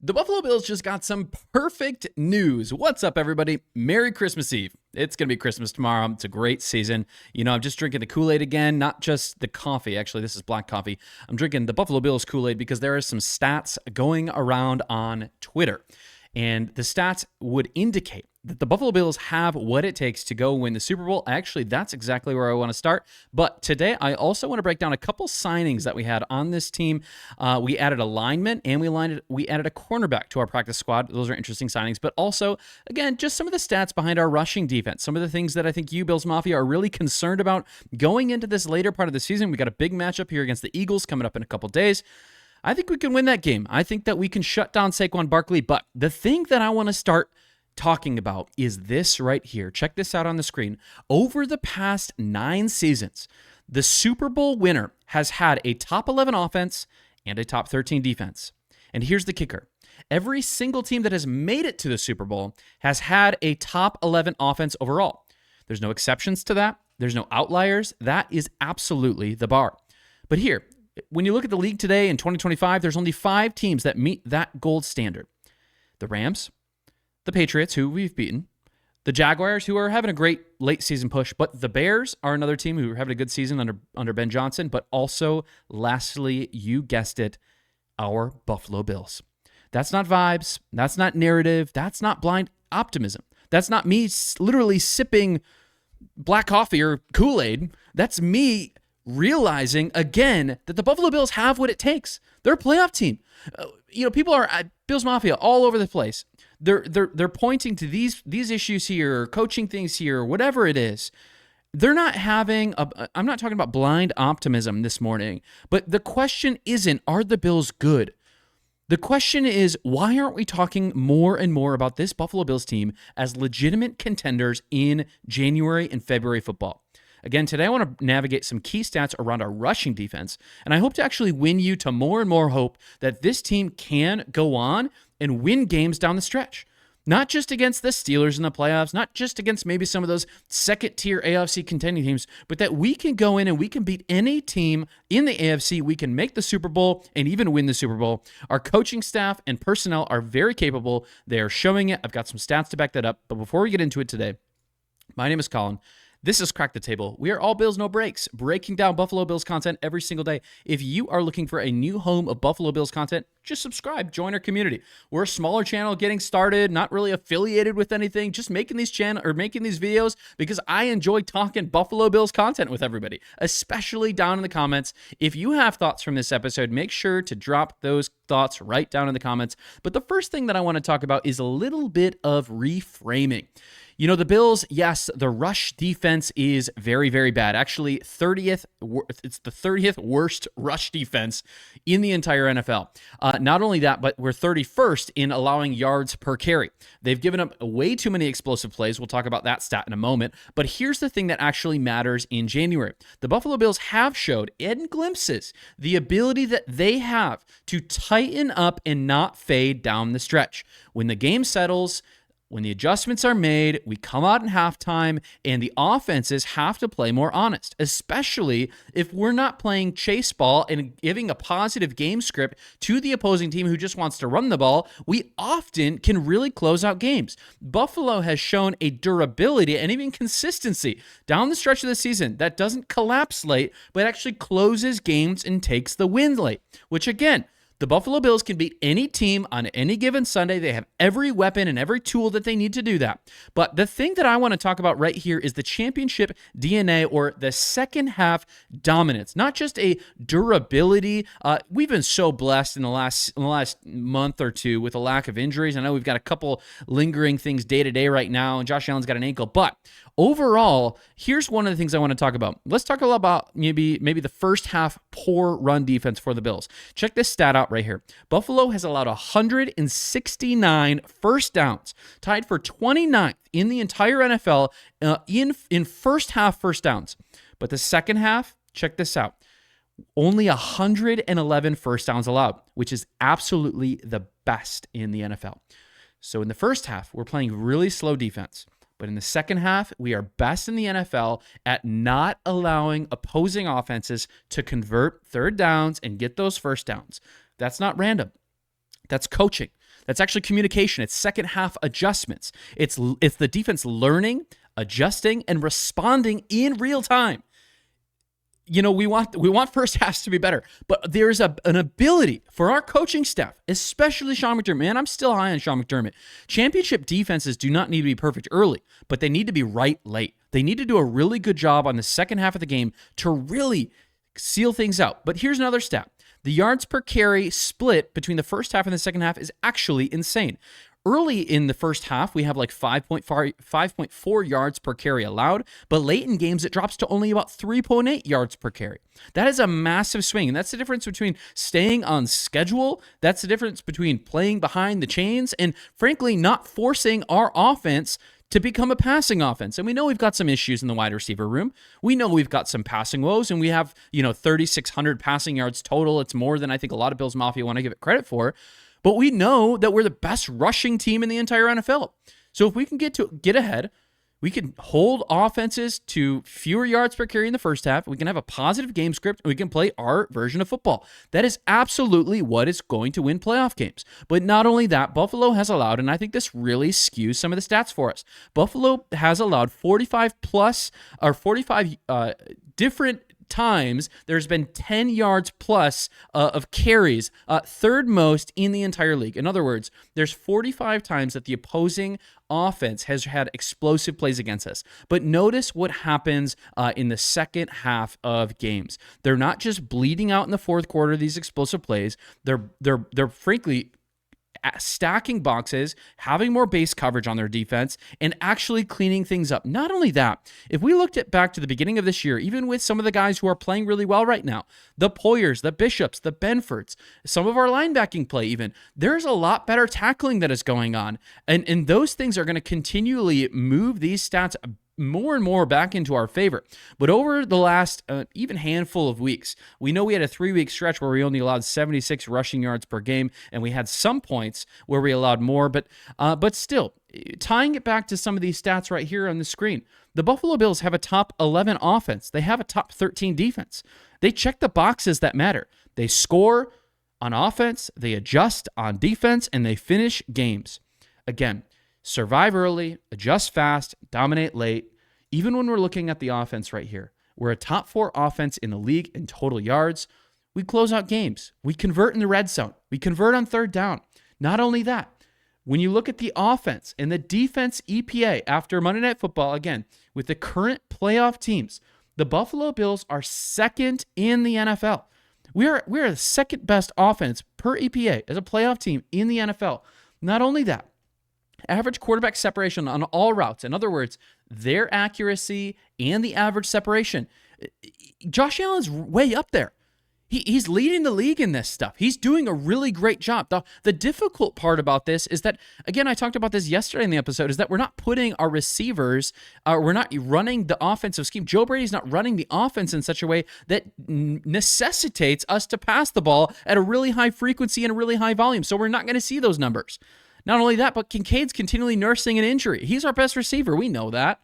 The Buffalo Bills just got some perfect news. What's up, everybody? Merry Christmas Eve. It's going to be Christmas tomorrow. It's a great season. You know, I'm just drinking the Kool-Aid again, not just the coffee. Actually, this is black coffee. I'm drinking the Buffalo Bills Kool-Aid because there are some stats going around on Twitter. And the stats would indicate that the Buffalo Bills have what it takes to go win the Super Bowl. Actually, that's exactly where I want to start. But today, I also want to break down a couple signings that we had on this team. We added a lineman and we added a cornerback to our practice squad. Those are interesting signings. But also, again, just some of the stats behind our rushing defense. Some of the things that I think you, Bills Mafia, are really concerned about going into this later part of the season. We got a big matchup here against the Eagles coming up in a couple days. I think we can win that game. I think that we can shut down Saquon Barkley. But the thing that I want to start talking about is this right here. Check this out on the screen. Over the past 9 seasons, the Super Bowl winner has had a top 11 offense and a top 13 defense. And here's the kicker. Every single team that has made it to the Super Bowl has had a top 11 offense overall. There's no exceptions to that. There's no outliers. That is absolutely the bar. But here, when you look at the league today in 2025, there's only 5 teams that meet that gold standard. The Rams, the Patriots, who we've beaten, the Jaguars, who are having a great late season push, but the Bears are another team who are having a good season under Ben Johnson, but also, lastly, you guessed it, our Buffalo Bills. That's not vibes. That's not narrative. That's not blind optimism. That's not me literally sipping black coffee or Kool-Aid. That's me realizing again that the Buffalo Bills have what it takes. They're a playoff team. People are at Bills Mafia all over the place. They're pointing to these issues here, coaching things here, whatever it is. They're not having I'm not talking about blind optimism this morning, but the question isn't, are the Bills good? The question is, why aren't we talking more and more about this Buffalo Bills team as legitimate contenders in January and February football? Again, today I want to navigate some key stats around our rushing defense, and I hope to actually win you to more and more hope that this team can go on and win games down the stretch. Not just against the Steelers in the playoffs, not just against maybe some of those second-tier AFC contending teams, but that we can go in and we can beat any team in the AFC. We can make the Super Bowl and even win the Super Bowl. Our coaching staff and personnel are very capable. They are showing it. I've got some stats to back that up. But before we get into it today, my name is Collin. This is Crack the Table. We are all Bills, no breaks, breaking down Buffalo Bills content every single day. If you are looking for a new home of Buffalo Bills content, just subscribe, join our community. We're a smaller channel getting started, not really affiliated with anything, just making these videos because I enjoy talking Buffalo Bills content with everybody, especially down in the comments. If you have thoughts from this episode, make sure to drop those thoughts right down in the comments. But the first thing that I want to talk about is a little bit of reframing. You know, the Bills, yes, the rush defense is very, very bad. Actually, it's the 30th worst rush defense in the entire NFL. Not only that, but we're 31st in allowing yards per carry. They've given up way too many explosive plays. We'll talk about that stat in a moment. But here's the thing that actually matters in January. The Buffalo Bills have showed, in glimpses, the ability that they have to tighten up and not fade down the stretch. When the game settles, when the adjustments are made, we come out in halftime, and the offenses have to play more honest, especially if we're not playing chase ball and giving a positive game script to the opposing team who just wants to run the ball. We often can really close out games. Buffalo has shown a durability and even consistency down the stretch of the season that doesn't collapse late, but actually closes games and takes the win late, which again, the Buffalo Bills can beat any team on any given Sunday. They have every weapon and every tool that they need to do that. But the thing that I want to talk about right here is the championship DNA, or the second half dominance, not just a durability. We've been so blessed in the last month or two with a lack of injuries. I know we've got a couple lingering things day to day right now, and Josh Allen's got an ankle. But overall, here's one of the things I want to talk about. Let's talk a little about maybe the first half poor run defense for the Bills. Check this stat out right here. Buffalo has allowed 169 first downs, tied for 29th in the entire NFL in first half first downs. But the second half, check this out. Only 111 first downs allowed, which is absolutely the best in the NFL. So in the first half, we're playing really slow defense. But in the second half, we are best in the NFL at not allowing opposing offenses to convert third downs and get those first downs. That's not random. That's coaching. That's actually communication. It's second half adjustments. It's the defense learning, adjusting, and responding in real time. We want first halves to be better, but there's an ability for our coaching staff, especially Sean McDermott. Man, I'm still high on Sean McDermott. Championship defenses do not need to be perfect early, but they need to be right late. They need to do a really good job on the second half of the game to really seal things out. But here's another stat. The yards per carry split between the first half and the second half is actually insane. Early in the first half, we have like 5.4 yards per carry allowed, but late in games, it drops to only about 3.8 yards per carry. That is a massive swing, and that's the difference between staying on schedule, that's the difference between playing behind the chains, and frankly, not forcing our offense to become a passing offense. And we know we've got some issues in the wide receiver room. We know we've got some passing woes, and we have, 3,600 passing yards total. It's more than I think a lot of Bills Mafia want to give it credit for. But we know that we're the best rushing team in the entire NFL. So if we can get ahead, we can hold offenses to fewer yards per carry in the first half. We can have a positive game script, and we can play our version of football. That is absolutely what is going to win playoff games. But not only that, Buffalo has allowed, and I think this really skews some of the stats for us. Buffalo has allowed 45 different times there's been 10 yards plus of carries, third most in the entire league. In other words, there's 45 times that the opposing offense has had explosive plays against us. But notice what happens in the second half of games. They're not just bleeding out in the fourth quarter, these explosive plays. They're frankly stacking boxes, having more base coverage on their defense, and actually cleaning things up. Not only that, if we looked back to the beginning of this year, even with some of the guys who are playing really well right now, the Poyers, the Bishops, the Benfords, some of our linebacking play even, there's a lot better tackling that is going on. And those things are going to continually move these stats more and more back into our favor. But over the last even handful of weeks, we know we had a 3-week stretch where we only allowed 76 rushing yards per game, and we had some points where we allowed more. But still, tying it back to some of these stats right here on the screen, the Buffalo Bills have a top 11 offense. They have a top 13 defense. They check the boxes that matter. They score on offense, they adjust on defense, and they finish games. Again, survive early, adjust fast, dominate late. Even when we're looking at the offense right here, we're a top 4 offense in the league in total yards. We close out games. We convert in the red zone. We convert on third down. Not only that, when you look at the offense and the defense EPA after Monday Night Football, again, with the current playoff teams, the Buffalo Bills are second in the NFL. We are the second best offense per EPA as a playoff team in the NFL. Not only that, average quarterback separation on all routes. In other words, their accuracy and the average separation. Josh Allen's way up there. He's leading the league in this stuff. He's doing a really great job. The difficult part about this is that, again, I talked about this yesterday in the episode, is that we're not putting our receivers, we're not running the offensive scheme. Joe Brady's not running the offense in such a way that necessitates us to pass the ball at a really high frequency and a really high volume. So we're not going to see those numbers. Not only that, but Kincaid's continually nursing an injury. He's our best receiver. We know that.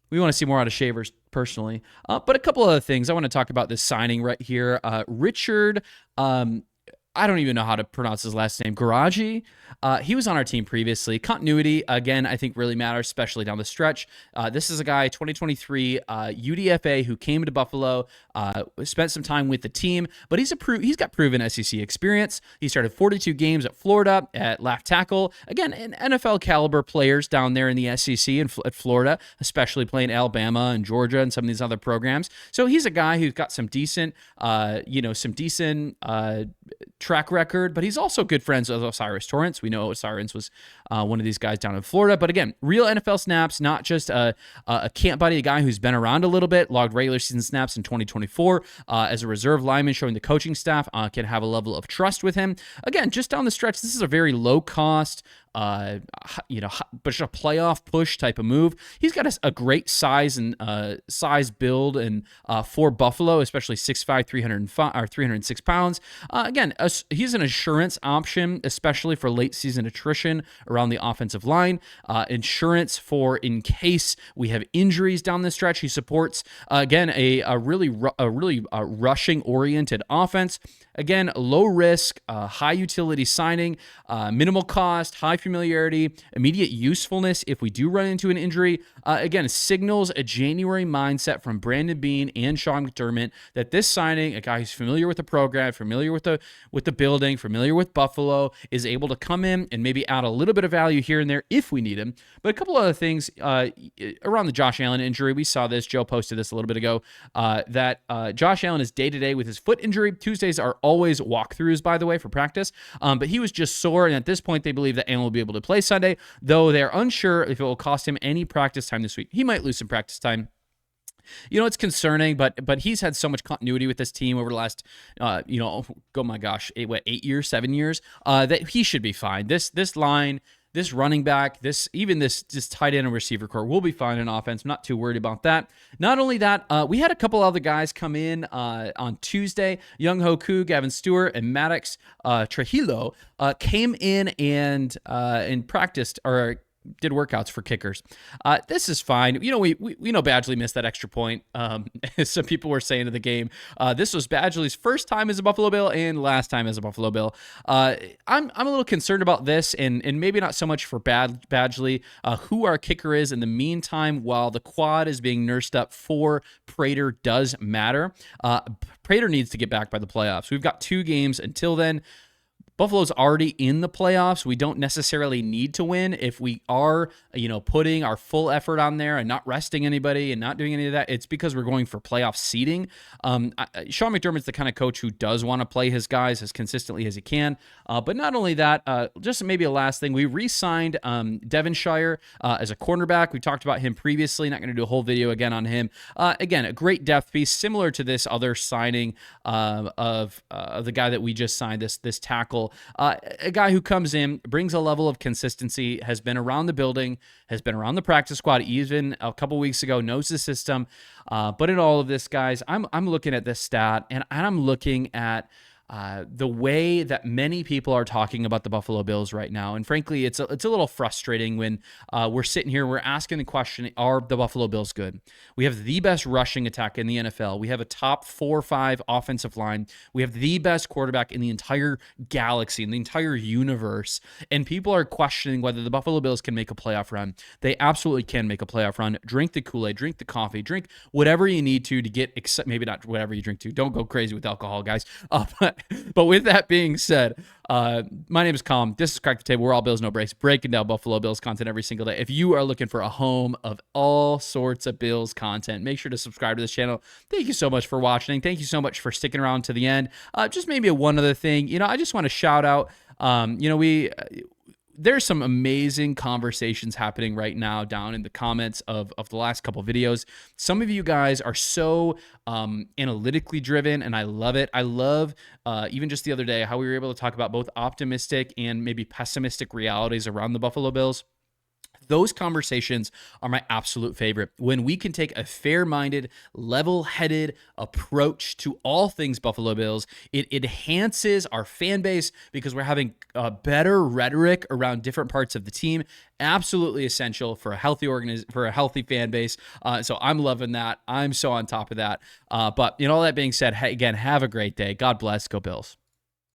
We want to see more out of Shavers personally. But a couple other things. I want to talk about this signing right here. Richard, I don't even know how to pronounce his last name, Garaji. He was on our team previously. Continuity, again, I think really matters, especially down the stretch. This is a guy, 2023 UDFA, who came to Buffalo, spent some time with the team, but he's got proven SEC experience. He started 42 games at Florida at left tackle. Again, NFL caliber players down there in the SEC at Florida, especially playing Alabama and Georgia and some of these other programs. So he's a guy who's got some decent, track record, but he's also good friends with Osiris Torrance. We know Osiris was one of these guys down in Florida, but again, real NFL snaps, not just a camp buddy, a guy who's been around a little bit, logged regular season snaps in 2024 as a reserve lineman, showing the coaching staff can have a level of trust with him. Again, just down the stretch, this is a very low cost, but a playoff push type of move. He's got a great size and size build and for Buffalo, especially 6'5", 306 pounds. Again, he's an insurance option, especially for late season attrition around the offensive line. Insurance for in case we have injuries down the stretch. He supports again a really rushing oriented offense. Again, low risk, high utility signing, minimal cost, high familiarity, immediate usefulness if we do run into an injury. Again, signals a January mindset from Brandon Beane and Sean McDermott that this signing, a guy who's familiar with the program, familiar with the building, familiar with Buffalo, is able to come in and maybe add a little bit of value here and there if we need him. But a couple other things around the Josh Allen injury. We saw this. Joe posted this a little bit ago, that Josh Allen is day-to-day with his foot injury. Tuesdays are always walkthroughs, by the way, for practice. But he was just sore, and at this point, they believe that Allen will be able to play Sunday, though they're unsure if it will cost him any practice time this week. He might lose some practice time. It's concerning, but he's had so much continuity with this team over the last, oh my gosh, 8 years, 7 years, that he should be fine. This line, this running back, this tight end and receiver core will be fine in offense. I'm not too worried about that. Not only that, we had a couple other guys come in on Tuesday. Young Hoku, Gavin Stewart, and Maddox Trujillo came in and practiced or did workouts for kickers. This is fine. We know Badgley missed that extra point. Some people were saying in the game, this was Badgley's first time as a Buffalo Bill and last time as a Buffalo Bill. I'm a little concerned about this, and maybe not so much for Badgley, who our kicker is in the meantime while the quad is being nursed up for Prater does matter. Prater needs to get back by the playoffs. We've got 2 games until then. Buffalo's already in the playoffs. We don't necessarily need to win. If we are, putting our full effort on there and not resting anybody and not doing any of that, it's because we're going for playoff seeding. Sean McDermott's the kind of coach who does want to play his guys as consistently as he can. But not only that, just maybe a last thing, we re-signed Devonshire as a cornerback. We talked about him previously. Not going to do a whole video again on him. Again, a great depth piece, similar to this other signing of the guy that we just signed, this tackle. A guy who comes in, brings a level of consistency, has been around the building, has been around the practice squad even a couple weeks ago, knows the system. But in all of this, guys, I'm looking at this stat, and I'm looking at the way that many people are talking about the Buffalo Bills right now. And frankly, it's a little frustrating when we're sitting here, we're asking the question, are the Buffalo Bills good? We have the best rushing attack in the NFL. We have a top 4 or 5 offensive line. We have the best quarterback in the entire galaxy, in the entire universe. And people are questioning whether the Buffalo Bills can make a playoff run. They absolutely can make a playoff run. Drink the Kool-Aid, drink the coffee, drink whatever you need to get, maybe not whatever you drink to. Don't go crazy with alcohol, guys. But with that being said, my name is Collin. This is Crack the Table. We're all Bills, no breaks, breaking down Buffalo Bills content every single day. If you are looking for a home of all sorts of Bills content, make sure to subscribe to this channel. Thank you so much for watching. Thank you so much for sticking around to the end. Just maybe one other thing. I just want to shout out, there's some amazing conversations happening right now down in the comments of the last couple videos. Some of you guys are so analytically driven, and I love it. I love, even just the other day, how we were able to talk about both optimistic and maybe pessimistic realities around the Buffalo Bills. Those conversations are my absolute favorite. When we can take a fair-minded, level-headed approach to all things Buffalo Bills, it enhances our fan base because we're having a better rhetoric around different parts of the team. Absolutely essential for a healthy for a healthy fan base. So I'm loving that. I'm so on top of that. But all that being said, hey, again, have a great day. God bless. Go Bills.